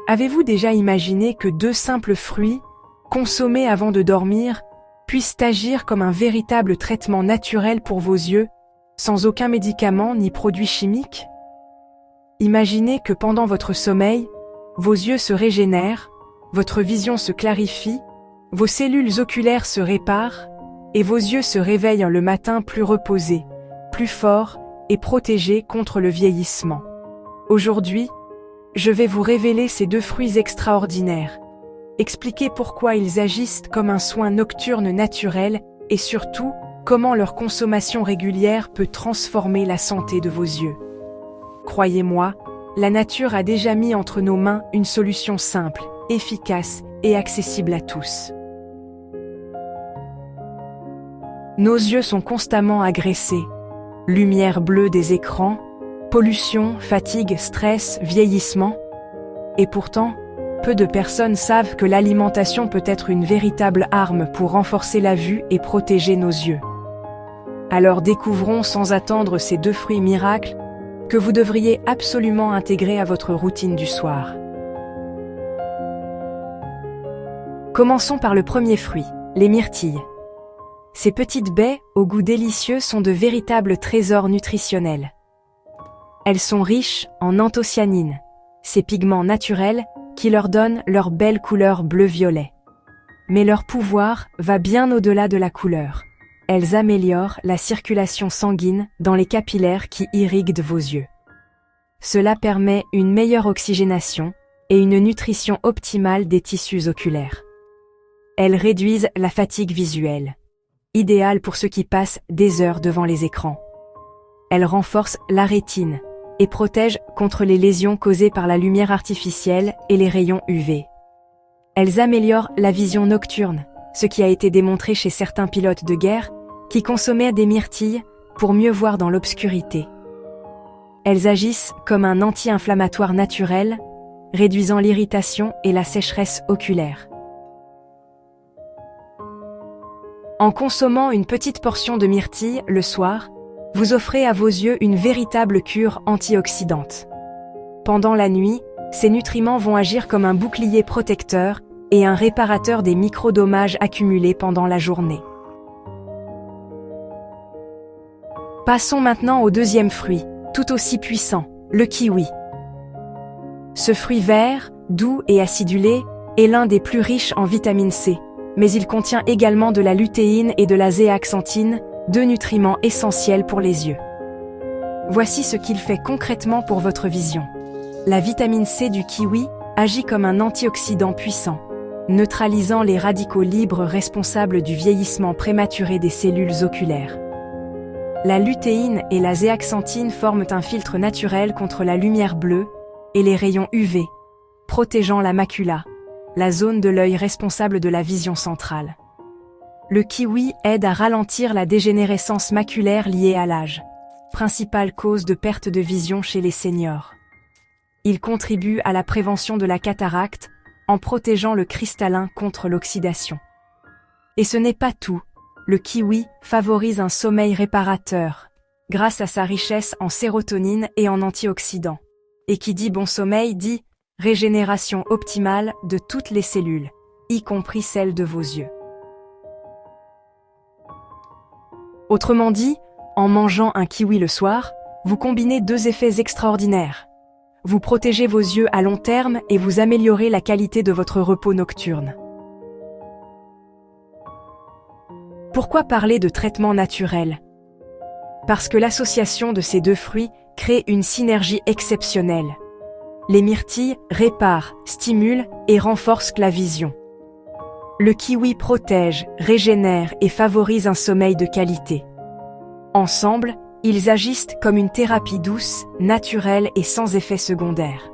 Avez-vous déjà imaginé que 2 simples fruits, consommés avant de dormir, puissent agir comme un véritable traitement naturel pour vos yeux, sans aucun médicament ni produit chimique? Imaginez que pendant votre sommeil, vos yeux se régénèrent, votre vision se clarifie, vos cellules oculaires se réparent, et vos yeux se réveillent le matin plus reposés, plus forts et protégés contre le vieillissement. Aujourd'hui, je vais vous révéler ces 2 fruits extraordinaires, expliquer pourquoi ils agissent comme un soin nocturne naturel et surtout, comment leur consommation régulière peut transformer la santé de vos yeux. Croyez-moi, la nature a déjà mis entre nos mains une solution simple, efficace et accessible à tous. Nos yeux sont constamment agressés. Lumière bleue des écrans, pollution, fatigue, stress, vieillissement. Et pourtant, peu de personnes savent que l'alimentation peut être une véritable arme pour renforcer la vue et protéger nos yeux. Alors découvrons sans attendre ces 2 fruits miracles que vous devriez absolument intégrer à votre routine du soir. Commençons par le premier fruit, les myrtilles. Ces petites baies, au goût délicieux, sont de véritables trésors nutritionnels. Elles sont riches en anthocyanines, ces pigments naturels qui leur donnent leur belle couleur bleu-violet. Mais leur pouvoir va bien au-delà de la couleur. Elles améliorent la circulation sanguine dans les capillaires qui irriguent vos yeux. Cela permet une meilleure oxygénation et une nutrition optimale des tissus oculaires. Elles réduisent la fatigue visuelle, idéale pour ceux qui passent des heures devant les écrans. Elles renforcent la rétine et protègent contre les lésions causées par la lumière artificielle et les rayons UV. Elles améliorent la vision nocturne, ce qui a été démontré chez certains pilotes de guerre qui consommaient des myrtilles pour mieux voir dans l'obscurité. Elles agissent comme un anti-inflammatoire naturel, réduisant l'irritation et la sécheresse oculaire. En consommant une petite portion de myrtille le soir, vous offrez à vos yeux une véritable cure antioxydante. Pendant la nuit, ces nutriments vont agir comme un bouclier protecteur et un réparateur des micro-dommages accumulés pendant la journée. Passons maintenant au deuxième fruit, tout aussi puissant, le kiwi. Ce fruit vert, doux et acidulé, est l'un des plus riches en vitamine C, mais il contient également de la lutéine et de la zéaxanthine, 2 nutriments essentiels pour les yeux. Voici ce qu'il fait concrètement pour votre vision. La vitamine C du kiwi agit comme un antioxydant puissant, neutralisant les radicaux libres responsables du vieillissement prématuré des cellules oculaires. La lutéine et la zéaxanthine forment un filtre naturel contre la lumière bleue et les rayons UV, protégeant la macula, la zone de l'œil responsable de la vision centrale. Le kiwi aide à ralentir la dégénérescence maculaire liée à l'âge, principale cause de perte de vision chez les seniors. Il contribue à la prévention de la cataracte en protégeant le cristallin contre l'oxydation. Et ce n'est pas tout. Le kiwi favorise un sommeil réparateur, grâce à sa richesse en sérotonine et en antioxydants. Et qui dit bon sommeil dit régénération optimale de toutes les cellules, y compris celles de vos yeux. Autrement dit, en mangeant un kiwi le soir, vous combinez 2 effets extraordinaires. Vous protégez vos yeux à long terme et vous améliorez la qualité de votre repos nocturne. Pourquoi parler de traitement naturel? Parce que l'association de ces 2 fruits crée une synergie exceptionnelle. Les myrtilles réparent, stimulent et renforcent la vision. Le kiwi protège, régénère et favorise un sommeil de qualité. Ensemble, ils agissent comme une thérapie douce, naturelle et sans effet secondaire.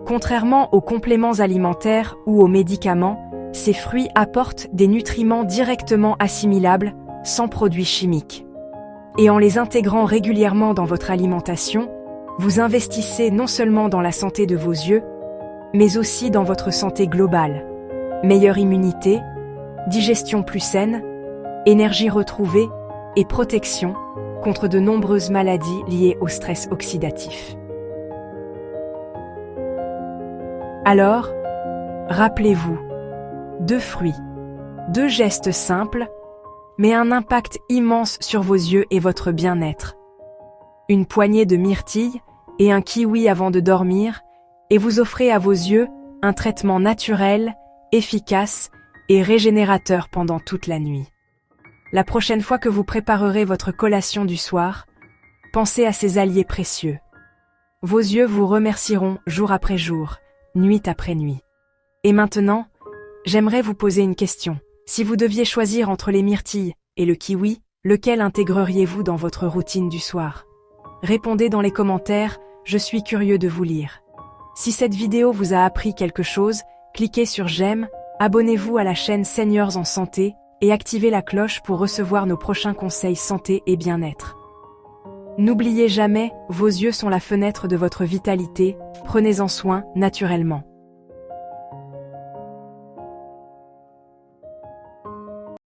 Contrairement aux compléments alimentaires ou aux médicaments, ces fruits apportent des nutriments directement assimilables, sans produits chimiques. Et en les intégrant régulièrement dans votre alimentation, vous investissez non seulement dans la santé de vos yeux, mais aussi dans votre santé globale. Meilleure immunité, digestion plus saine, énergie retrouvée et protection contre de nombreuses maladies liées au stress oxydatif. Alors, rappelez-vous, 2 fruits, 2 gestes simples, mais un impact immense sur vos yeux et votre bien-être. Une poignée de myrtilles et un kiwi avant de dormir, et vous offrez à vos yeux un traitement naturel, efficace et régénérateur pendant toute la nuit. La prochaine fois que vous préparerez votre collation du soir, pensez à ces alliés précieux. Vos yeux vous remercieront jour après jour, nuit après nuit. Et maintenant, j'aimerais vous poser une question. Si vous deviez choisir entre les myrtilles et le kiwi, lequel intégreriez-vous dans votre routine du soir? Répondez dans les commentaires, je suis curieux de vous lire. Si cette vidéo vous a appris quelque chose, cliquez sur j'aime, abonnez-vous à la chaîne Seniors en Santé et activez la cloche pour recevoir nos prochains conseils santé et bien-être. N'oubliez jamais, vos yeux sont la fenêtre de votre vitalité, prenez-en soin naturellement.